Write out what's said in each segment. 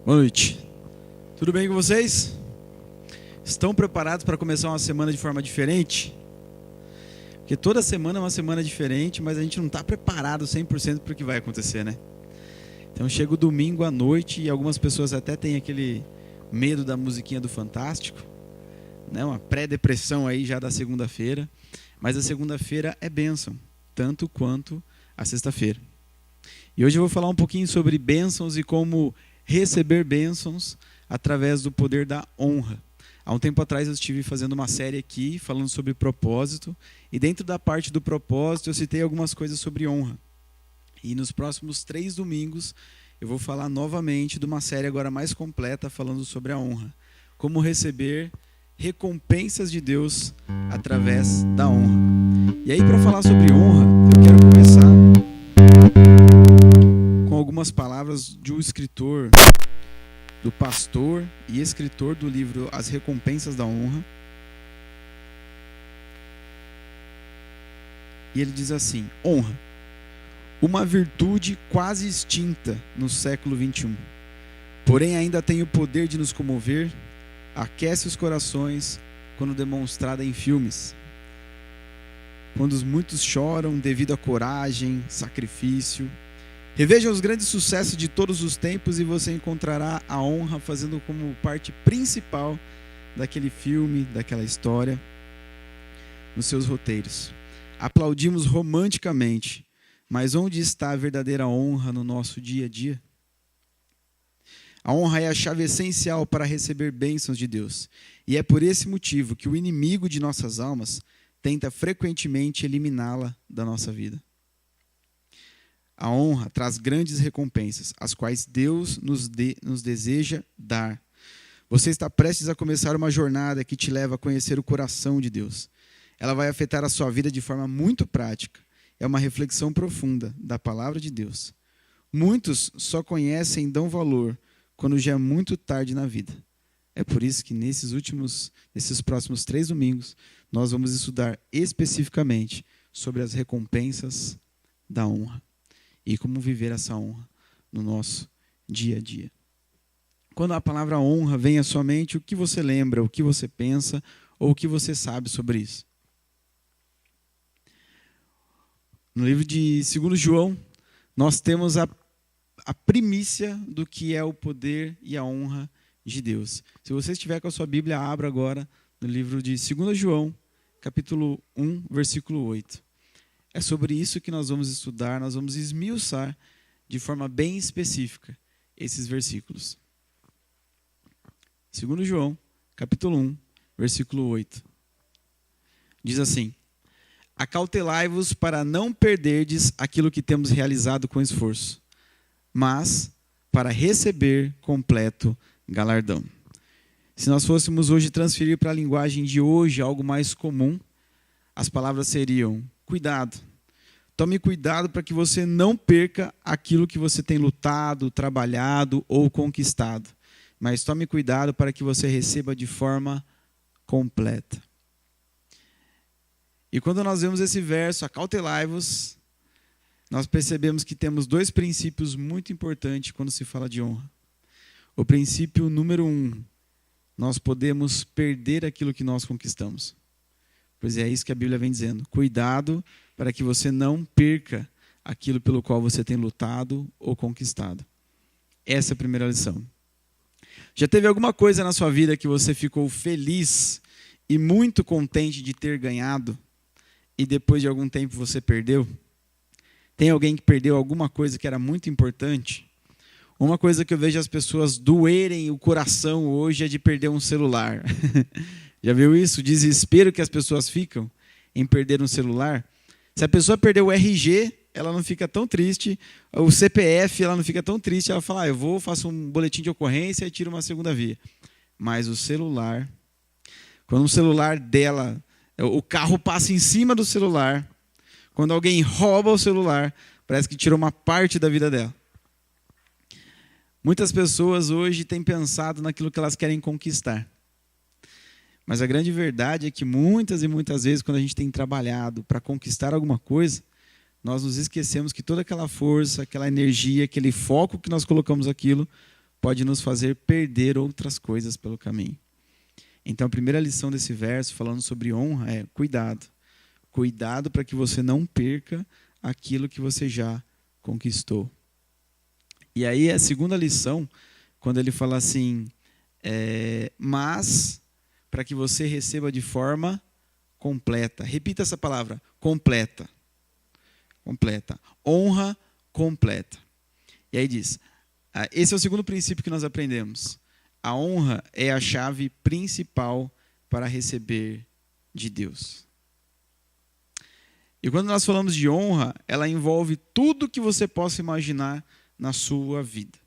Boa noite. Tudo bem com vocês? Estão preparados para começar uma semana de forma diferente? Porque toda semana é uma semana diferente, mas a gente não está preparado 100% para o que vai acontecer, né? Então chega o domingo à noite e algumas pessoas até têm aquele medo da musiquinha do Fantástico, né? Uma pré-depressão aí já da segunda-feira. Mas a segunda-feira é bênção, tanto quanto a sexta-feira. E hoje eu vou falar um pouquinho sobre bênçãos e como receber bênçãos através do poder da honra. Há um tempo atrás eu estive fazendo uma série aqui falando sobre propósito, e dentro da parte do propósito eu citei algumas coisas sobre honra. E nos próximos 3 domingos eu vou falar novamente de uma série agora mais completa falando sobre a honra. Como receber recompensas de Deus através da honra. E aí, para falar sobre honra, eu quero começar com algumas palavras de um escritor, do pastor e escritor do livro As Recompensas da Honra. E ele diz assim: honra, uma virtude quase extinta no século XXI, porém ainda tem o poder de nos comover, aquece os corações quando demonstrada em filmes. Quando muitos choram devido à coragem, sacrifício. Reveja os grandes sucessos de todos os tempos e você encontrará a honra fazendo como parte principal daquele filme, daquela história, nos seus roteiros. Aplaudimos romanticamente, mas onde está a verdadeira honra no nosso dia a dia? A honra é a chave essencial para receber bênçãos de Deus. E é por esse motivo que o inimigo de nossas almas tenta frequentemente eliminá-la da nossa vida. A honra traz grandes recompensas, as quais Deus nos deseja dar. Você está prestes a começar uma jornada que te leva a conhecer o coração de Deus. Ela vai afetar a sua vida de forma muito prática. É uma reflexão profunda da palavra de Deus. Muitos só conhecem e dão valor quando já é muito tarde na vida. É por isso que nesses próximos 3 domingos, nós vamos estudar especificamente sobre as recompensas da honra. E como viver essa honra no nosso dia a dia. Quando a palavra honra vem à sua mente, o que você lembra, o que você pensa, ou o que você sabe sobre isso? No livro de 2 João, nós temos a primícia do que é o poder e a honra de Deus. Se você estiver com a sua Bíblia, abra agora no livro de 2 João, capítulo 1, versículo 8. É sobre isso que nós vamos estudar, nós vamos esmiuçar de forma bem específica esses versículos. 2 João, capítulo 1, versículo 8. Diz assim: acautelai-vos para não perderdes aquilo que temos realizado com esforço, mas para receber completo galardão. Se nós fôssemos hoje transferir para a linguagem de hoje algo mais comum, as palavras seriam: cuidado. Tome cuidado para que você não perca aquilo que você tem lutado, trabalhado ou conquistado. Mas tome cuidado para que você receba de forma completa. E quando nós vemos esse verso, acautelai-vos, nós percebemos que temos 2 princípios muito importantes quando se fala de honra. O princípio número 1, nós podemos perder aquilo que nós conquistamos. Pois é isso que a Bíblia vem dizendo. Cuidado para que você não perca aquilo pelo qual você tem lutado ou conquistado. Essa é a primeira lição. Já teve alguma coisa na sua vida que você ficou feliz e muito contente de ter ganhado e depois de algum tempo você perdeu? Tem alguém que perdeu alguma coisa que era muito importante? Uma coisa que eu vejo as pessoas doerem o coração hoje é de perder um celular. Já viu isso? O desespero que as pessoas ficam em perder um celular. Se a pessoa perder o RG, ela não fica tão triste. O CPF, ela não fica tão triste. Ela fala, eu faço um boletim de ocorrência e tiro uma segunda via. Mas o celular, quando o celular dela, o carro passa em cima do celular, Quando alguém rouba o celular, parece que tirou uma parte da vida dela. Muitas pessoas hoje têm pensado naquilo que elas querem conquistar. Mas a grande verdade é que muitas e muitas vezes, quando a gente tem trabalhado para conquistar alguma coisa, nós nos esquecemos que toda aquela força, aquela energia, aquele foco que nós colocamos naquilo, pode nos fazer perder outras coisas pelo caminho. Então, a primeira lição desse verso, falando sobre honra, é cuidado. Cuidado para que você não perca aquilo que você já conquistou. E aí, a segunda lição, quando ele fala assim, mas para que você receba de forma completa. Repita essa palavra, completa. Completa. Honra completa. E aí diz, esse é o segundo princípio que nós aprendemos. A honra é a chave principal para receber de Deus. E quando nós falamos de honra, ela envolve tudo que você possa imaginar na sua vida.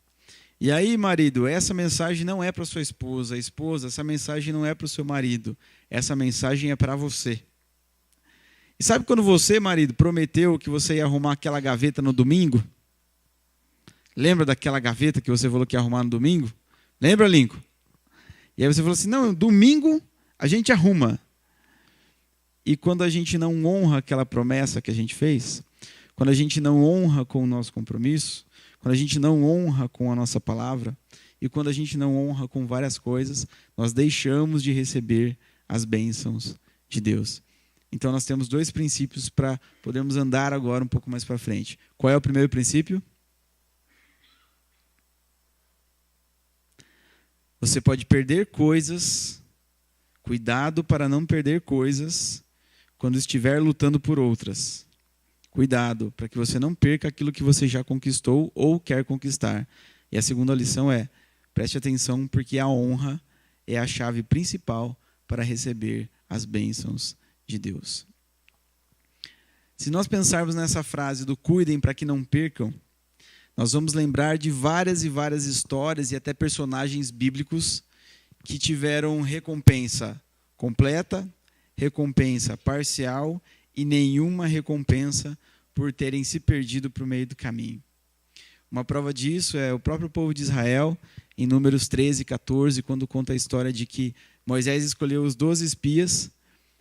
E aí, marido, essa mensagem não é para sua esposa. Esposa, essa mensagem não é para o seu marido. Essa mensagem é para você. E sabe quando você, marido, prometeu que você ia arrumar aquela gaveta no domingo? Lembra daquela gaveta que você falou que ia arrumar no domingo? Lembra, Lincoln? E aí você falou assim, não, domingo a gente arruma. E quando a gente não honra aquela promessa que a gente fez, quando a gente não honra com o nosso compromisso, quando a gente não honra com a nossa palavra, e quando a gente não honra com várias coisas, nós deixamos de receber as bênçãos de Deus. Então nós temos dois princípios para podermos andar agora um pouco mais para frente. Qual é o primeiro princípio? Você pode perder coisas, cuidado para não perder coisas, quando estiver lutando por outras. Cuidado, para que você não perca aquilo que você já conquistou ou quer conquistar. E a segunda lição é, preste atenção, porque a honra é a chave principal para receber as bênçãos de Deus. Se nós pensarmos nessa frase do cuidem para que não percam, nós vamos lembrar de várias e várias histórias e até personagens bíblicos que tiveram recompensa completa, recompensa parcial e nenhuma recompensa por terem se perdido para o meio do caminho. Uma prova disso é o próprio povo de Israel, em Números 13 e 14, quando conta a história de que Moisés escolheu os 12 espias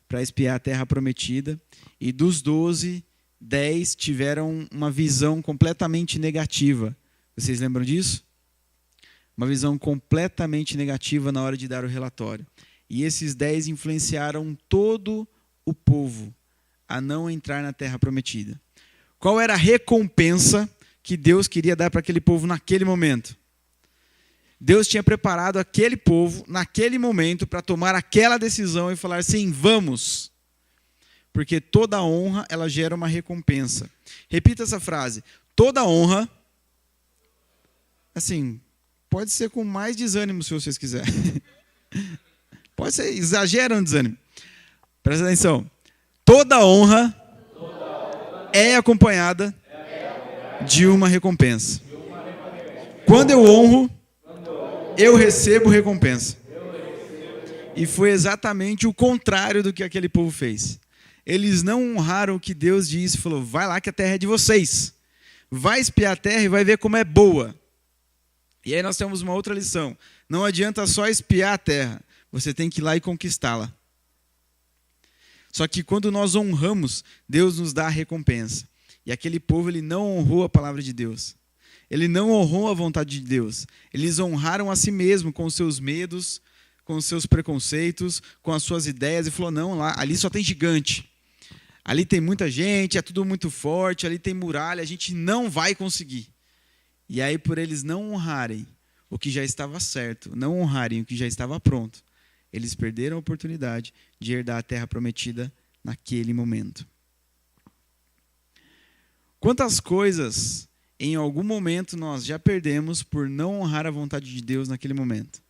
para espiar a terra prometida, e dos 12, 10 tiveram uma visão completamente negativa. Vocês lembram disso? Uma visão completamente negativa na hora de dar o relatório. E esses 10 influenciaram todo o povo a não entrar na terra prometida. Qual era a recompensa que Deus queria dar para aquele povo naquele momento? Deus tinha preparado aquele povo naquele momento para tomar aquela decisão e falar assim, vamos. Porque toda honra, ela gera uma recompensa. Repita essa frase. Toda honra, assim, pode ser com mais desânimo se vocês quiserem. Pode ser, exagera no desânimo. Presta atenção. Toda honra é acompanhada de uma recompensa. Quando eu honro, eu recebo recompensa. E foi exatamente o contrário do que aquele povo fez. Eles não honraram o que Deus disse e falou, vai lá que a terra é de vocês. Vai espiar a terra e vai ver como é boa. E aí nós temos uma outra lição. Não adianta só espiar a terra. Você tem que ir lá e conquistá-la. Só que quando nós honramos, Deus nos dá a recompensa. E aquele povo, ele não honrou a palavra de Deus. Ele não honrou a vontade de Deus. Eles honraram a si mesmo com os seus medos, com os seus preconceitos, com as suas ideias. E falou, não, lá, ali só tem gigante. Ali tem muita gente, é tudo muito forte, ali tem muralha, a gente não vai conseguir. E aí, por eles não honrarem o que já estava certo, não honrarem o que já estava pronto, eles perderam a oportunidade de herdar a terra prometida naquele momento. Quantas coisas, em algum momento, nós já perdemos por não honrar a vontade de Deus naquele momento?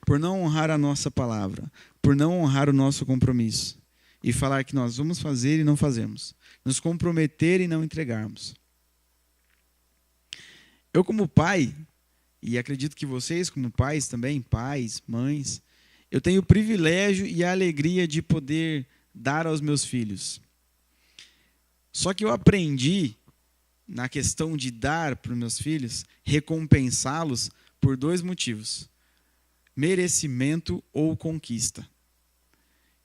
Por não honrar a nossa palavra, por não honrar o nosso compromisso. E falar que nós vamos fazer e não fazemos. Nos comprometer e não entregarmos. Eu como pai, e acredito que vocês como pais também, pais, mães, eu tenho o privilégio e a alegria de poder dar aos meus filhos Só que eu aprendi, na questão de dar para os meus filhos, recompensá-los por 2 motivos: merecimento ou conquista.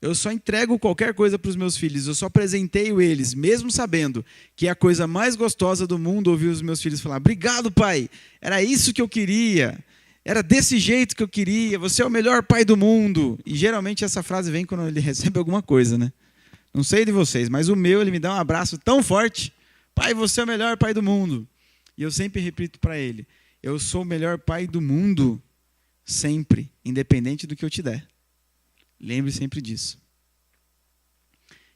Eu só entrego qualquer coisa para os meus filhos, eu só presenteio eles, mesmo sabendo que é a coisa mais gostosa do mundo ouvir os meus filhos falar: obrigado, pai, era isso que eu queria, era desse jeito que eu queria, você é o melhor pai do mundo. E geralmente essa frase vem quando ele recebe alguma coisa, né? Não sei de vocês, mas o meu, ele me dá um abraço tão forte: pai, você é o melhor pai do mundo. E eu sempre repito para ele: eu sou o melhor pai do mundo, sempre, independente do que eu te der. Lembre sempre disso.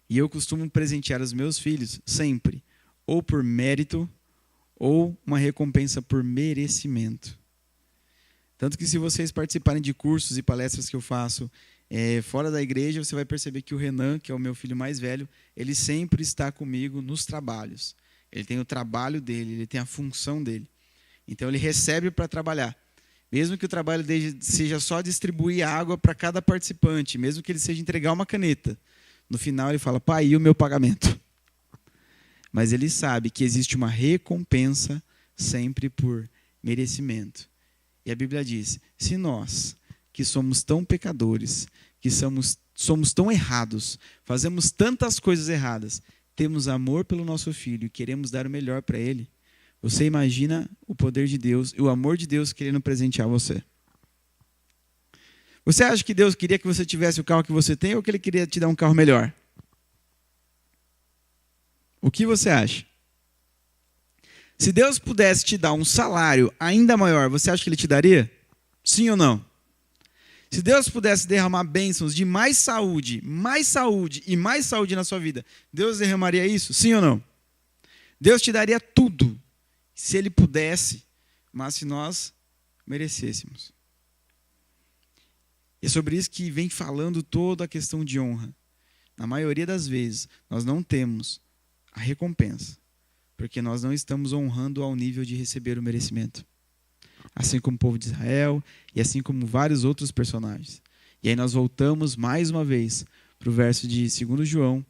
E eu costumo presentear os meus filhos sempre, ou por mérito, ou uma recompensa por merecimento. Tanto que se vocês participarem de cursos e palestras que eu faço fora da igreja, você vai perceber que o Renan, que é o meu filho mais velho, ele sempre está comigo nos trabalhos. Ele tem o trabalho dele, ele tem a função dele. Então ele recebe para trabalhar. Mesmo que o trabalho dele seja só distribuir água para cada participante, mesmo que ele seja entregar uma caneta, no final ele fala: pai, e o meu pagamento? Mas ele sabe que existe uma recompensa sempre por merecimento. E a Bíblia diz: se nós, que somos tão pecadores, que somos tão errados, fazemos tantas coisas erradas, temos amor pelo nosso filho e queremos dar o melhor para ele, você imagina o poder de Deus e o amor de Deus querendo presentear você. Você acha que Deus queria que você tivesse o carro que você tem ou que Ele queria te dar um carro melhor? O que você acha? Se Deus pudesse te dar um salário ainda maior, você acha que Ele te daria? Sim ou não? Se Deus pudesse derramar bênçãos de mais saúde e mais saúde na sua vida, Deus derramaria isso? Sim ou não? Deus te daria tudo, se Ele pudesse, mas se nós merecêssemos. E é sobre isso que vem falando toda a questão de honra. Na maioria das vezes, nós não temos a recompensa, porque nós não estamos honrando ao nível de receber o merecimento. Assim como o povo de Israel e assim como vários outros personagens. E aí nós voltamos mais uma vez para o verso de 2 João,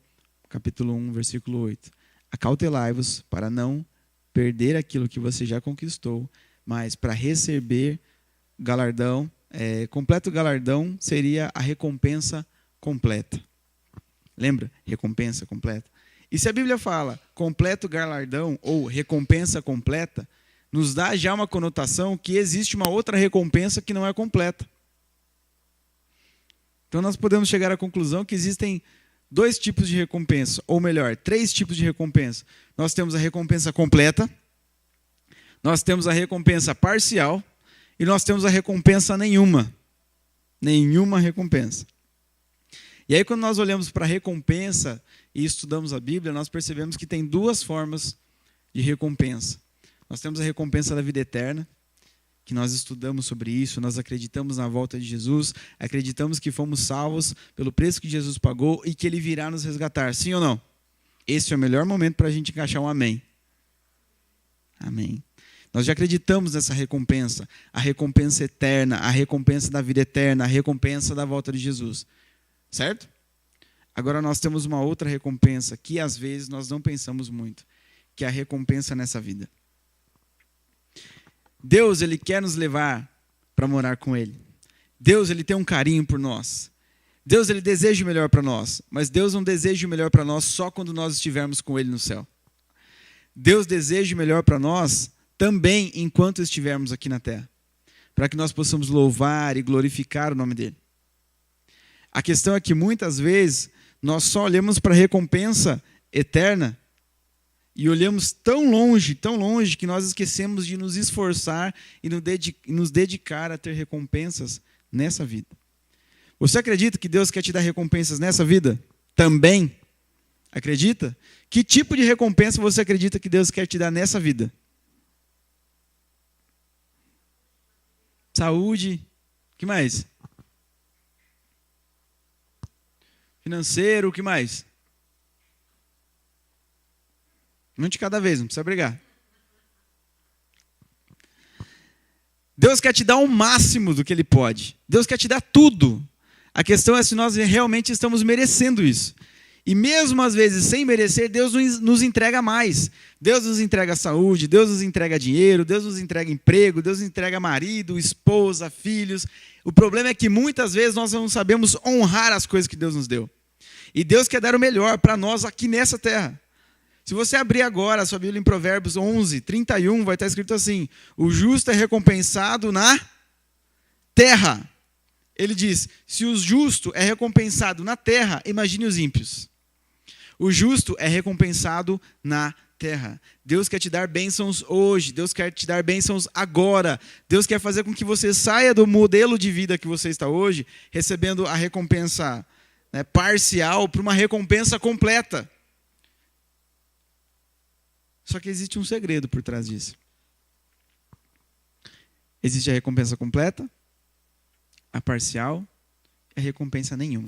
capítulo 1, versículo 8. Acautelai-vos para não perder aquilo que você já conquistou, mas para receber galardão, completo galardão seria a recompensa completa. Lembra? Recompensa completa. E se a Bíblia fala completo galardão ou recompensa completa, nos dá já uma conotação que existe uma outra recompensa que não é completa. Então nós podemos chegar à conclusão que existem 2 tipos de recompensa, ou melhor, 3 tipos de recompensa. Nós temos a recompensa completa, nós temos a recompensa parcial e nós temos a recompensa nenhuma. Nenhuma recompensa. E aí quando nós olhamos para a recompensa e estudamos a Bíblia, nós percebemos que tem 2 formas de recompensa. Nós temos a recompensa da vida eterna, que nós estudamos sobre isso, nós acreditamos na volta de Jesus, acreditamos que fomos salvos pelo preço que Jesus pagou e que Ele virá nos resgatar. Sim ou não? Esse é o melhor momento para a gente encaixar um amém. Amém. Nós já acreditamos nessa recompensa, a recompensa eterna, a recompensa da vida eterna, a recompensa da volta de Jesus. Certo? Agora nós temos uma outra recompensa que às vezes nós não pensamos muito, que é a recompensa nessa vida. Deus, Ele quer nos levar para morar com Ele. Deus, Ele tem um carinho por nós. Deus, Ele deseja o melhor para nós. Mas Deus não deseja o melhor para nós só quando nós estivermos com Ele no céu. Deus deseja o melhor para nós também enquanto estivermos aqui na terra. Para que nós possamos louvar e glorificar o nome dEle. A questão é que muitas vezes nós só olhamos para a recompensa eterna e olhamos tão longe, que nós esquecemos de nos esforçar e nos dedicar a ter recompensas nessa vida. Você acredita que Deus quer te dar recompensas nessa vida? Também? Acredita? Que tipo de recompensa você acredita que Deus quer te dar nessa vida? Saúde. O que mais? Financeiro. O que mais? Um de cada vez, não precisa brigar. Deus quer te dar o máximo do que Ele pode. Deus quer te dar tudo. A questão é se nós realmente estamos merecendo isso. E mesmo às vezes sem merecer, Deus nos entrega mais. Deus nos entrega saúde, Deus nos entrega dinheiro, Deus nos entrega emprego, Deus nos entrega marido, esposa, filhos. O problema é que muitas vezes nós não sabemos honrar as coisas que Deus nos deu. E Deus quer dar o melhor para nós aqui nessa terra. Se você abrir agora a sua Bíblia em Provérbios 11, 31, vai estar escrito assim: o justo é recompensado na terra. Ele diz, se o justo é recompensado na terra, imagine os ímpios. O justo é recompensado na terra. Deus quer te dar bênçãos hoje. Deus quer te dar bênçãos agora. Deus quer fazer com que você saia do modelo de vida que você está hoje, recebendo a recompensa, né, parcial, para uma recompensa completa. Só que existe um segredo por trás disso. Existe a recompensa completa, a parcial e a recompensa nenhuma.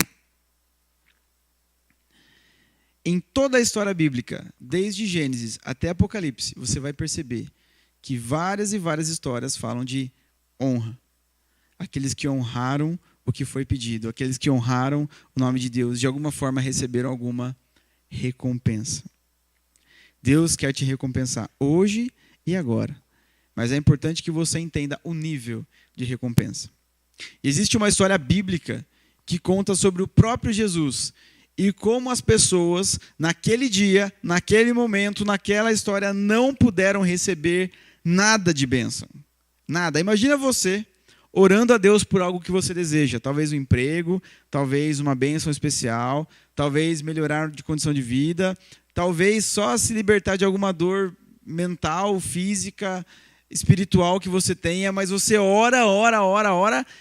Em toda a história bíblica, desde Gênesis até Apocalipse, você vai perceber que várias e várias histórias falam de honra. Aqueles que honraram o que foi pedido, aqueles que honraram o nome de Deus, de alguma forma receberam alguma recompensa. Deus quer te recompensar hoje e agora. Mas é importante que você entenda o nível de recompensa. Existe uma história bíblica que conta sobre o próprio Jesus e como as pessoas, naquele dia, naquele momento, naquela história, não puderam receber nada de bênção. Nada. Imagina você orando a Deus por algo que você deseja. Talvez um emprego, talvez uma bênção especial, talvez melhorar de condição de vida, talvez só se libertar de alguma dor mental, física, espiritual que você tenha, mas você ora,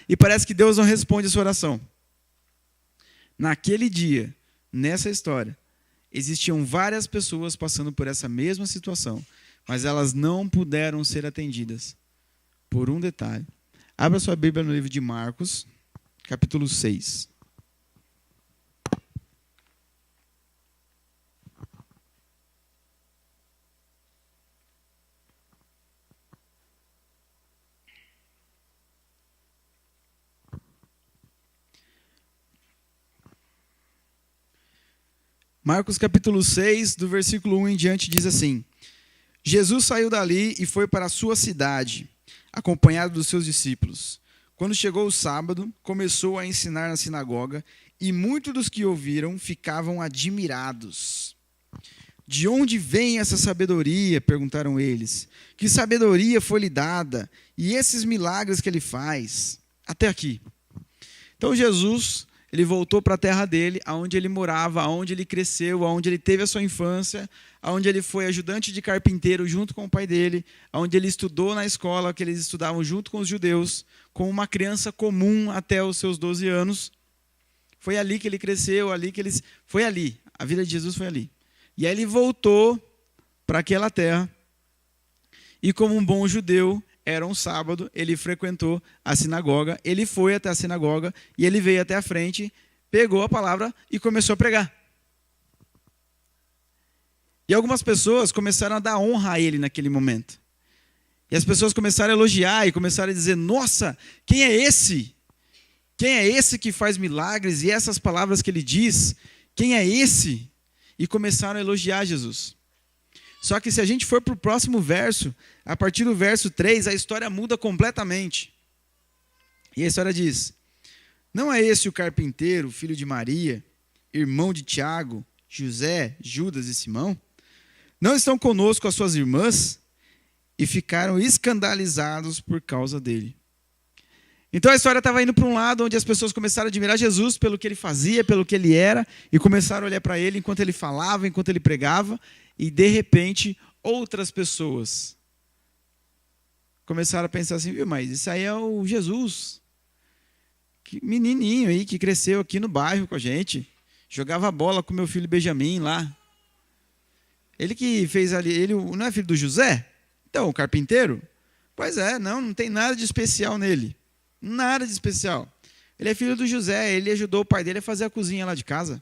e parece que Deus não responde a sua oração. Naquele dia, nessa história, existiam várias pessoas passando por essa mesma situação, mas elas não puderam ser atendidas por um detalhe. Abra sua Bíblia no livro de Marcos, capítulo 6. Marcos capítulo 6, do versículo 1 em diante, diz assim: Jesus saiu dali e foi para a sua cidade, acompanhado dos seus discípulos. Quando chegou o sábado, começou a ensinar na sinagoga, e muitos dos que ouviram ficavam admirados. De onde vem essa sabedoria? Perguntaram eles. Que sabedoria foi-lhe dada? E esses milagres que ele faz? Até aqui. Então Jesus, ele voltou para a terra dele, aonde ele morava, aonde ele cresceu, aonde ele teve a sua infância, aonde ele foi ajudante de carpinteiro junto com o pai dele, aonde ele estudou na escola que eles estudavam junto com os judeus, como uma criança comum até os seus 12 anos. Foi ali que ele cresceu, foi ali. A vida de Jesus foi ali. E aí ele voltou para aquela terra e, como um bom judeu, era um sábado, ele frequentou a sinagoga, ele foi até a sinagoga e ele veio até a frente, pegou a palavra e começou a pregar. E algumas pessoas começaram a dar honra a ele naquele momento. E as pessoas começaram a elogiar e começaram a dizer: nossa, quem é esse? Quem é esse que faz milagres? E essas palavras que ele diz, quem é esse? E começaram a elogiar Jesus. Só que se a gente for para o próximo verso, a partir do verso 3, a história muda completamente. E a história diz: não é esse o carpinteiro, filho de Maria, irmão de Tiago, José, Judas e Simão? Não estão conosco as suas irmãs? E ficaram escandalizados por causa dele. Então a história estava indo para um lado onde as pessoas começaram a admirar Jesus pelo que ele fazia, pelo que ele era, e começaram a olhar para ele enquanto ele falava, enquanto ele pregava, e de repente outras pessoas começaram a pensar assim: viu, mas isso aí é o Jesus, que menininho aí que cresceu aqui no bairro com a gente, jogava bola com meu filho Benjamin lá. Ele que fez ali, ele não é filho do José? Então, o carpinteiro? Pois é, não tem nada de especial nele. Nada de especial. Ele é filho do José, ele ajudou o pai dele a fazer a cozinha lá de casa.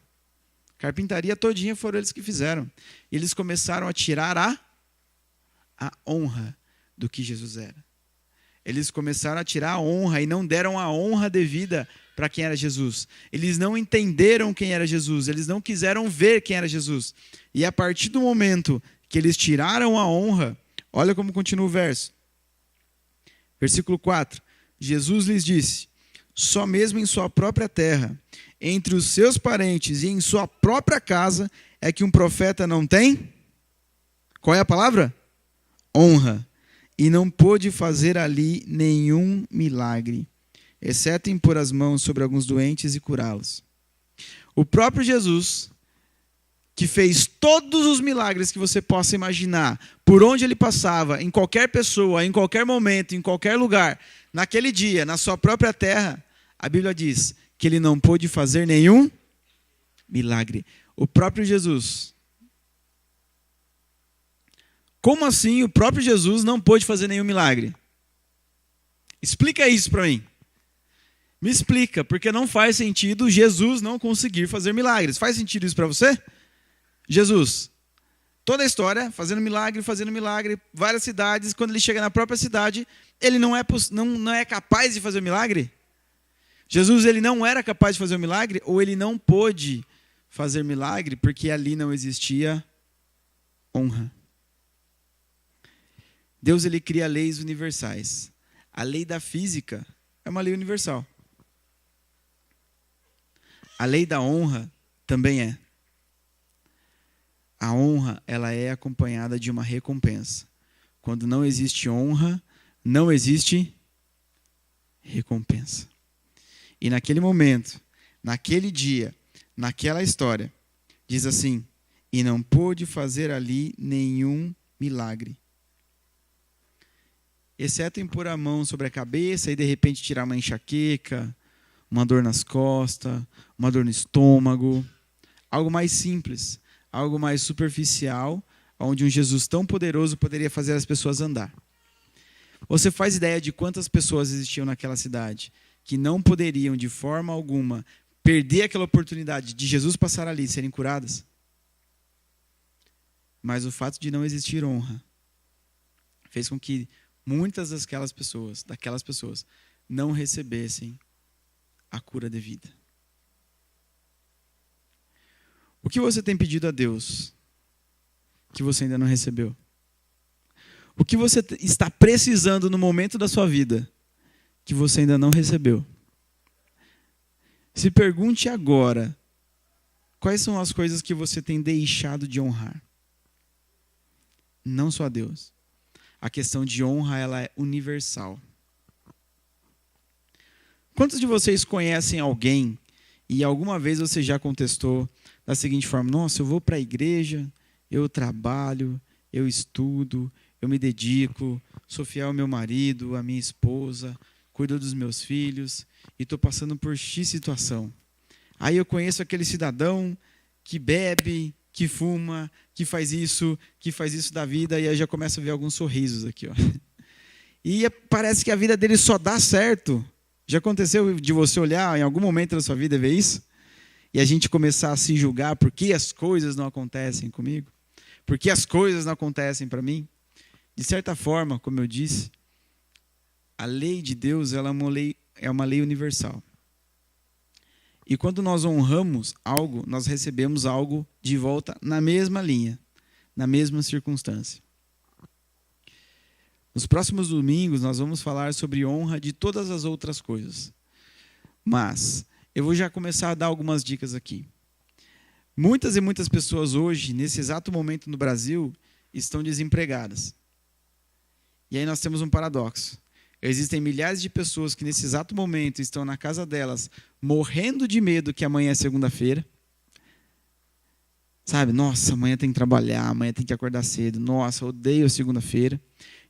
Carpintaria todinha foram eles que fizeram. E eles começaram a tirar a honra do que Jesus era. Eles começaram a tirar a honra e não deram a honra devida para quem era Jesus. Eles não entenderam quem era Jesus. Eles não quiseram ver quem era Jesus. E a partir do momento que eles tiraram a honra, olha como continua o verso. Versículo 4. Jesus lhes disse: só mesmo em sua própria terra, entre os seus parentes e em sua própria casa, é que um profeta não tem? Qual é a palavra? Honra. E não pôde fazer ali nenhum milagre, exceto impor as mãos sobre alguns doentes e curá-los. O próprio Jesus, que fez todos os milagres que você possa imaginar, por onde ele passava, em qualquer pessoa, em qualquer momento, em qualquer lugar, naquele dia, na sua própria terra, a Bíblia diz que ele não pôde fazer nenhum milagre. O próprio Jesus. Como assim o próprio Jesus não pôde fazer nenhum milagre? Explica isso para mim. Me explica, porque não faz sentido Jesus não conseguir fazer milagres. Faz sentido isso para você? Jesus, toda a história, fazendo milagre, várias cidades, quando ele chega na própria cidade, ele não é capaz de fazer o milagre? Jesus, ele não era capaz de fazer o milagre, ou ele não pôde fazer milagre porque ali não existia honra. Deus, ele cria leis universais. A lei da física é uma lei universal. A lei da honra também é. A honra, ela é acompanhada de uma recompensa. Quando não existe honra, não existe recompensa. E naquele momento, naquele dia, naquela história, diz assim: e não pôde fazer ali nenhum milagre, exceto impor a mão sobre a cabeça e de repente tirar uma enxaqueca, uma dor nas costas, uma dor no estômago, algo mais simples, algo mais superficial, onde um Jesus tão poderoso poderia fazer as pessoas andar. Você faz ideia de quantas pessoas existiam naquela cidade que não poderiam de forma alguma perder aquela oportunidade de Jesus passar ali e serem curadas? Mas o fato de não existir honra fez com que muitas daquelas pessoas, não recebessem a cura devida. O que você tem pedido a Deus que você ainda não recebeu? O que você está precisando no momento da sua vida que você ainda não recebeu? Se pergunte agora, quais são as coisas que você tem deixado de honrar? Não só a Deus. A questão de honra, ela é universal. Quantos de vocês conhecem alguém e alguma vez você já contestou da seguinte forma: nossa, eu vou para a igreja, eu trabalho, eu estudo, eu me dedico, sou fiel ao meu marido, à minha esposa, cuido dos meus filhos e estou passando por X situação. Aí eu conheço aquele cidadão que bebe, que fuma, que faz isso da vida, e aí já começa a ver alguns sorrisos aqui, ó. E parece que a vida dele só dá certo. Já aconteceu de você olhar em algum momento da sua vida e ver isso? E a gente começar a se julgar por que as coisas não acontecem comigo? Por que as coisas não acontecem para mim? De certa forma, como eu disse, a lei de Deus, ela é uma lei universal. E quando nós honramos algo, nós recebemos algo de volta na mesma linha, na mesma circunstância. Nos próximos domingos, nós vamos falar sobre honra de todas as outras coisas. Mas eu vou já começar a dar algumas dicas aqui. Muitas e muitas pessoas hoje, nesse exato momento no Brasil, estão desempregadas. E aí nós temos um paradoxo. Existem milhares de pessoas que nesse exato momento estão na casa delas, morrendo de medo que amanhã é segunda-feira. Sabe, nossa, amanhã tem que trabalhar, amanhã tem que acordar cedo. Nossa, odeio a segunda-feira.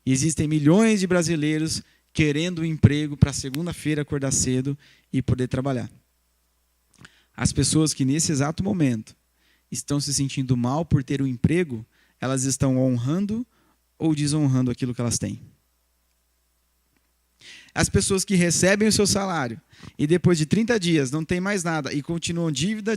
E existem milhões de brasileiros querendo um emprego para segunda-feira acordar cedo e poder trabalhar. As pessoas que nesse exato momento estão se sentindo mal por ter um emprego, elas estão honrando ou desonrando aquilo que elas têm. As pessoas que recebem o seu salário e depois de 30 dias não tem mais nada e continuam dívida.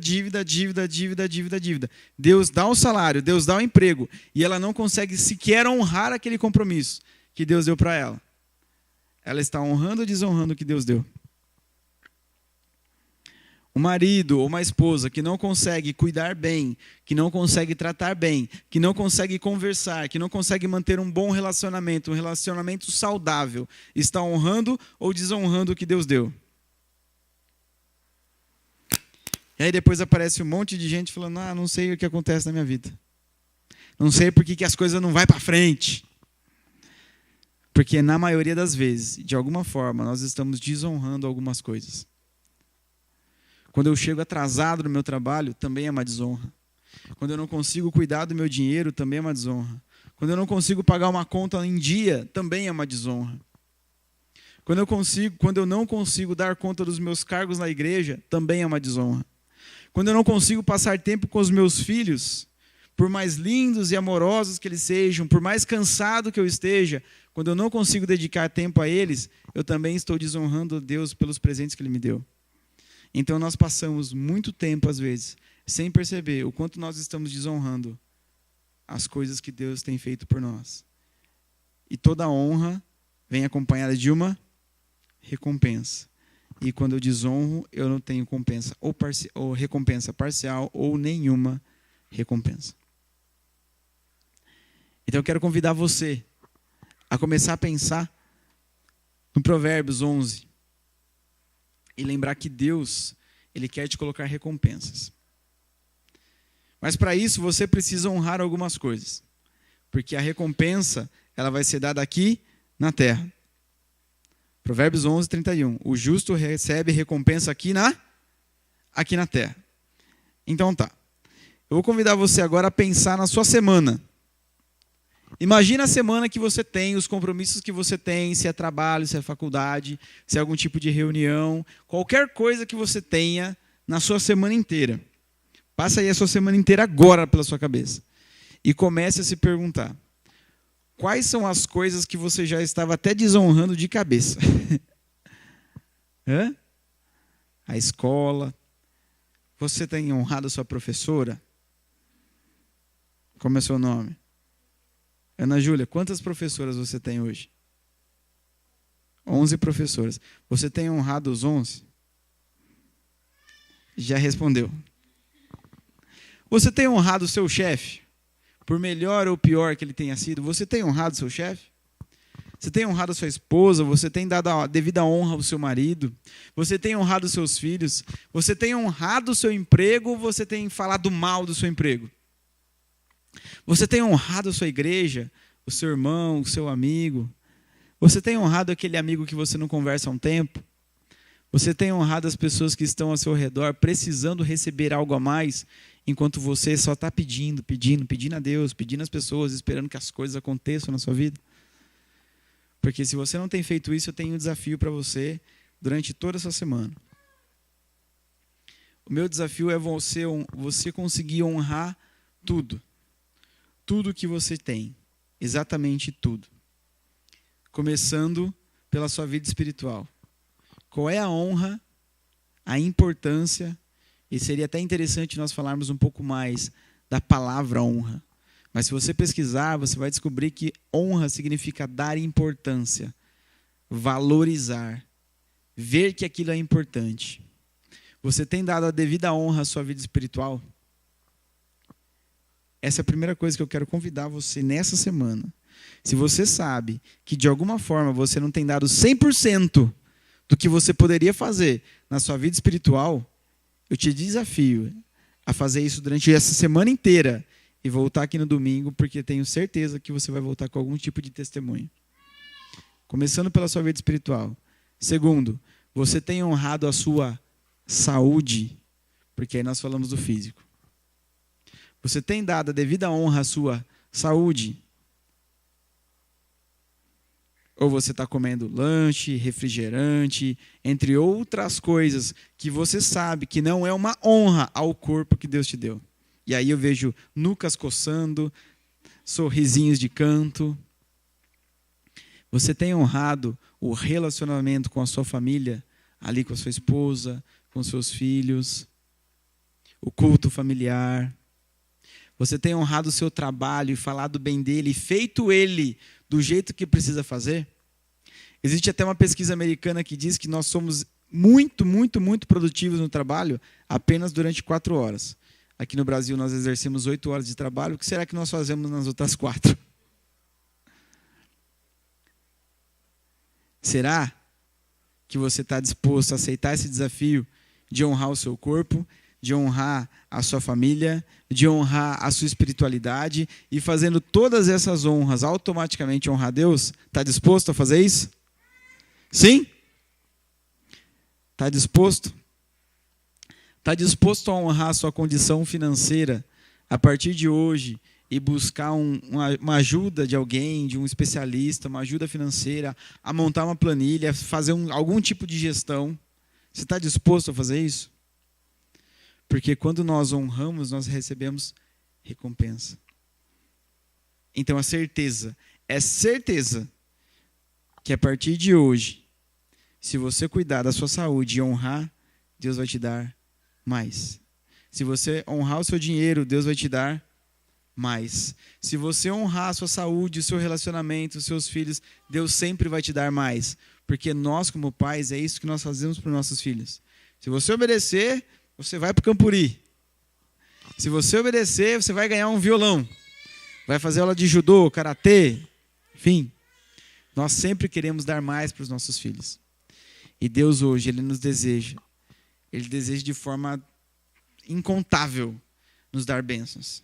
Deus dá o salário, Deus dá o emprego e ela não consegue sequer honrar aquele compromisso que Deus deu para ela. ela está honrando ou desonrando o que Deus deu? Um marido ou uma esposa que não consegue cuidar bem, que não consegue tratar bem, que não consegue conversar, que não consegue manter um bom relacionamento, um relacionamento saudável, está honrando ou desonrando o que Deus deu? E aí depois aparece um monte de gente falando, não sei o que acontece na minha vida. Não sei por que as coisas não vão para frente. Porque na maioria das vezes, de alguma forma, nós estamos desonrando algumas coisas. Quando eu chego atrasado no meu trabalho, também é uma desonra. Quando eu não consigo cuidar do meu dinheiro, também é uma desonra. Quando eu não consigo pagar uma conta em dia, também é uma desonra. Quando eu não consigo dar conta dos meus cargos na igreja, também é uma desonra. Quando eu não consigo passar tempo com os meus filhos, por mais lindos e amorosos que eles sejam, por mais cansado que eu esteja, quando eu não consigo dedicar tempo a eles, eu também estou desonrando a Deus pelos presentes que Ele me deu. Então nós passamos muito tempo, às vezes, sem perceber o quanto nós estamos desonrando as coisas que Deus tem feito por nós. E toda honra vem acompanhada de uma recompensa. E quando eu desonro, eu não tenho compensa, ou recompensa parcial, ou nenhuma recompensa. Então eu quero convidar você a começar a pensar no Provérbios 11 e lembrar que Deus, Ele quer te colocar recompensas. Mas para isso você precisa honrar algumas coisas, porque a recompensa ela vai ser dada aqui na terra. Provérbios 11, 31. O justo recebe recompensa aqui na terra. Então tá. Eu vou convidar você agora a pensar na sua semana. Imagina a semana que você tem, os compromissos que você tem, se é trabalho, se é faculdade, se é algum tipo de reunião, qualquer coisa que você tenha na sua semana inteira. Passa aí a sua semana inteira agora pela sua cabeça. E comece a se perguntar, quais são as coisas que você já estava até desonrando de cabeça? A escola. Você tem honrado a sua professora? Como é seu nome? Ana Júlia, quantas professoras você tem hoje? 11 professoras. Você tem honrado os 11? Já respondeu. Você tem honrado o seu chefe? Por melhor ou pior que ele tenha sido, você tem honrado o seu chefe? Você tem honrado a sua esposa? Você tem dado a devida honra ao seu marido? Você tem honrado os seus filhos? Você tem honrado o seu emprego ou você tem falado mal do seu emprego? Você tem honrado a sua igreja, o seu irmão, o seu amigo? Você tem honrado aquele amigo que você não conversa há um tempo? Você tem honrado as pessoas que estão ao seu redor, precisando receber algo a mais, enquanto você só está pedindo a Deus, pedindo às pessoas, esperando que as coisas aconteçam na sua vida? Porque se você não tem feito isso, eu tenho um desafio para você durante toda essa semana. O meu desafio é você conseguir honrar tudo. Tudo que você tem. Exatamente tudo. Começando pela sua vida espiritual. Qual é a honra, a importância, e seria até interessante nós falarmos um pouco mais da palavra honra. Mas se você pesquisar, você vai descobrir que honra significa dar importância, valorizar, ver que aquilo é importante. Você tem dado a devida honra à sua vida espiritual? Essa é a primeira coisa que eu quero convidar você nessa semana. Se você sabe que de alguma forma você não tem dado 100% do que você poderia fazer na sua vida espiritual, eu te desafio a fazer isso durante essa semana inteira e voltar aqui no domingo, porque tenho certeza que você vai voltar com algum tipo de testemunho. Começando pela sua vida espiritual. Segundo, você tem honrado a sua saúde, porque aí nós falamos do físico. Você tem dado a devida honra à sua saúde? Ou você está comendo lanche, refrigerante, entre outras coisas que você sabe que não é uma honra ao corpo que Deus te deu. E aí eu vejo nucas coçando, sorrisinhos de canto. Você tem honrado o relacionamento com a sua família, ali com a sua esposa, com seus filhos, o culto familiar. Você tem honrado o seu trabalho e falado bem dele, e feito ele do jeito que precisa fazer? Existe até uma pesquisa americana que diz que nós somos muito, muito, muito produtivos no trabalho apenas durante 4 horas. Aqui no Brasil nós exercemos 8 horas de trabalho. O que será que nós fazemos nas outras 4? Será que você está disposto a aceitar esse desafio de honrar o seu corpo, de honrar a sua família, de honrar a sua espiritualidade e fazendo todas essas honras automaticamente honrar Deus? Está disposto a fazer isso? Sim? Está disposto? Está disposto a honrar a sua condição financeira a partir de hoje e buscar uma ajuda de alguém, de um especialista, uma ajuda financeira, a montar uma planilha, fazer algum tipo de gestão? Você está disposto a fazer isso? Porque quando nós honramos, nós recebemos recompensa. Então é certeza que a partir de hoje, se você cuidar da sua saúde e honrar, Deus vai te dar mais. Se você honrar o seu dinheiro, Deus vai te dar mais. Se você honrar a sua saúde, o seu relacionamento, os seus filhos, Deus sempre vai te dar mais. Porque nós, como pais, é isso que nós fazemos para os nossos filhos. Se você obedecer, você vai para o Campuri. Se você obedecer, você vai ganhar um violão. Vai fazer aula de judô, karatê, enfim. Nós sempre queremos dar mais para os nossos filhos. E Deus hoje, Ele nos deseja. Ele deseja de forma incontável nos dar bênçãos.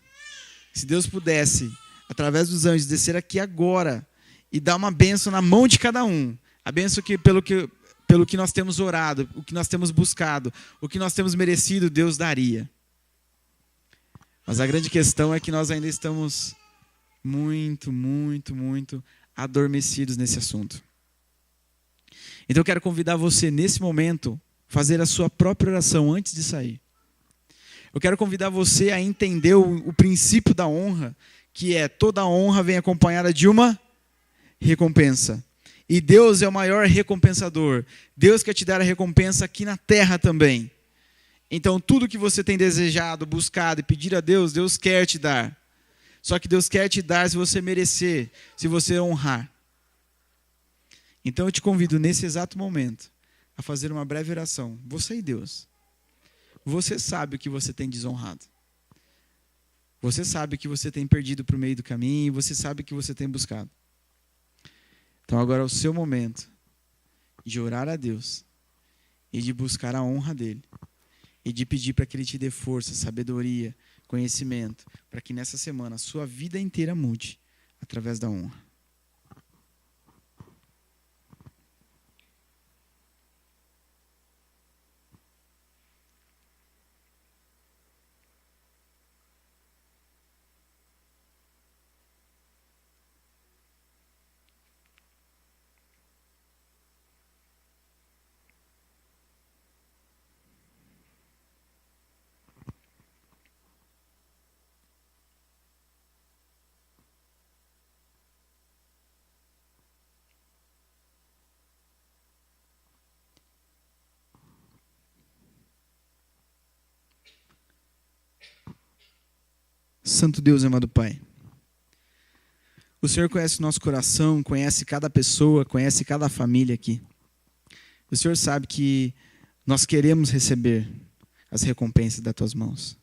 Se Deus pudesse, através dos anjos, descer aqui agora e dar uma bênção na mão de cada um, a bênção que pelo que nós temos orado, o que nós temos buscado, o que nós temos merecido, Deus daria. Mas a grande questão é que nós ainda estamos muito, muito, muito adormecidos nesse assunto. Então eu quero convidar você, nesse momento, a fazer a sua própria oração antes de sair. Eu quero convidar você a entender o princípio da honra, que é toda honra vem acompanhada de uma recompensa. E Deus é o maior recompensador. Deus quer te dar a recompensa aqui na terra também. Então tudo que você tem desejado, buscado e pedir a Deus, Deus quer te dar. Só que Deus quer te dar se você merecer, se você honrar. Então eu te convido nesse exato momento a fazer uma breve oração. Você e Deus. Você sabe o que você tem desonrado. Você sabe que você tem perdido para o meio do caminho. Você sabe que você tem buscado. Então agora é o seu momento de orar a Deus e de buscar a honra dEle. E de pedir para que Ele te dê força, sabedoria, conhecimento, para que nessa semana a sua vida inteira mude através da honra. Santo Deus, amado Pai, o Senhor conhece o nosso coração, conhece cada pessoa, conhece cada família aqui. O Senhor sabe que nós queremos receber as recompensas das Tuas mãos.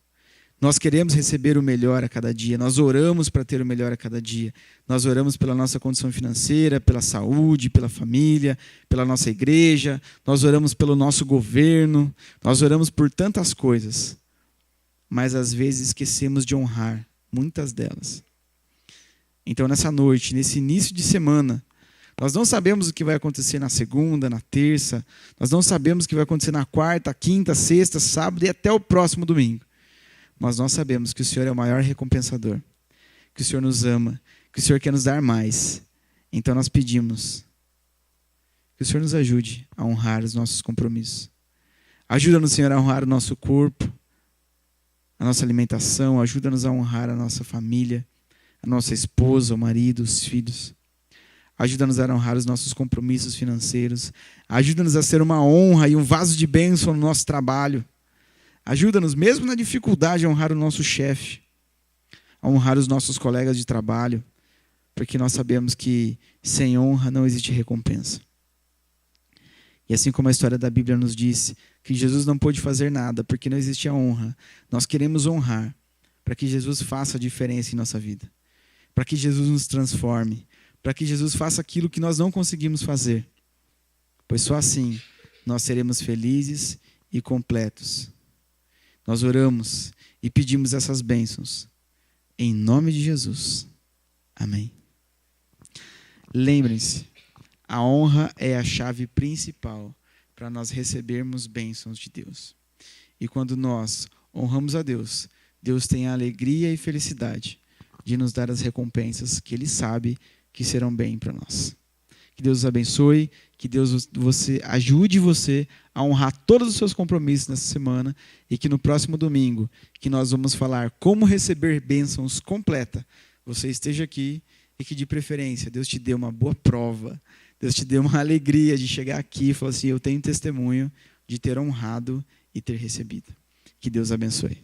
Nós queremos receber o melhor a cada dia. Nós oramos para ter o melhor a cada dia. Nós oramos pela nossa condição financeira, pela saúde, pela família, pela nossa igreja. Nós oramos pelo nosso governo. Nós oramos por tantas coisas. Mas às vezes esquecemos de honrar muitas delas. Então nessa noite, nesse início de semana, nós não sabemos o que vai acontecer na segunda, na terça, nós não sabemos o que vai acontecer na quarta, quinta, sexta, sábado e até o próximo domingo. Mas nós sabemos que o Senhor é o maior recompensador, que o Senhor nos ama, que o Senhor quer nos dar mais. Então nós pedimos que o Senhor nos ajude a honrar os nossos compromissos. Ajuda-nos, Senhor, a honrar o nosso corpo, a nossa alimentação, ajuda-nos a honrar a nossa família, a nossa esposa, o marido, os filhos. Ajuda-nos a honrar os nossos compromissos financeiros. Ajuda-nos a ser uma honra e um vaso de bênção no nosso trabalho. Ajuda-nos, mesmo na dificuldade, a honrar o nosso chefe, a honrar os nossos colegas de trabalho, porque nós sabemos que sem honra não existe recompensa. E assim como a história da Bíblia nos diz que Jesus não pôde fazer nada porque não existia honra, nós queremos honrar para que Jesus faça a diferença em nossa vida, para que Jesus nos transforme, para que Jesus faça aquilo que nós não conseguimos fazer, pois só assim nós seremos felizes e completos. Nós oramos e pedimos essas bênçãos em nome de Jesus. Amém. Lembrem-se, a honra é a chave principal para nós recebermos bênçãos de Deus. E quando nós honramos a Deus, Deus tem a alegria e felicidade de nos dar as recompensas que Ele sabe que serão bem para nós. Que Deus os abençoe, que Deus ajude você a honrar todos os seus compromissos nessa semana e que no próximo domingo, que nós vamos falar como receber bênçãos completa, você esteja aqui e que de preferência Deus te dê uma boa prova, Deus te dê uma alegria de chegar aqui e falar assim, eu tenho testemunho de ter honrado e ter recebido. Que Deus abençoe.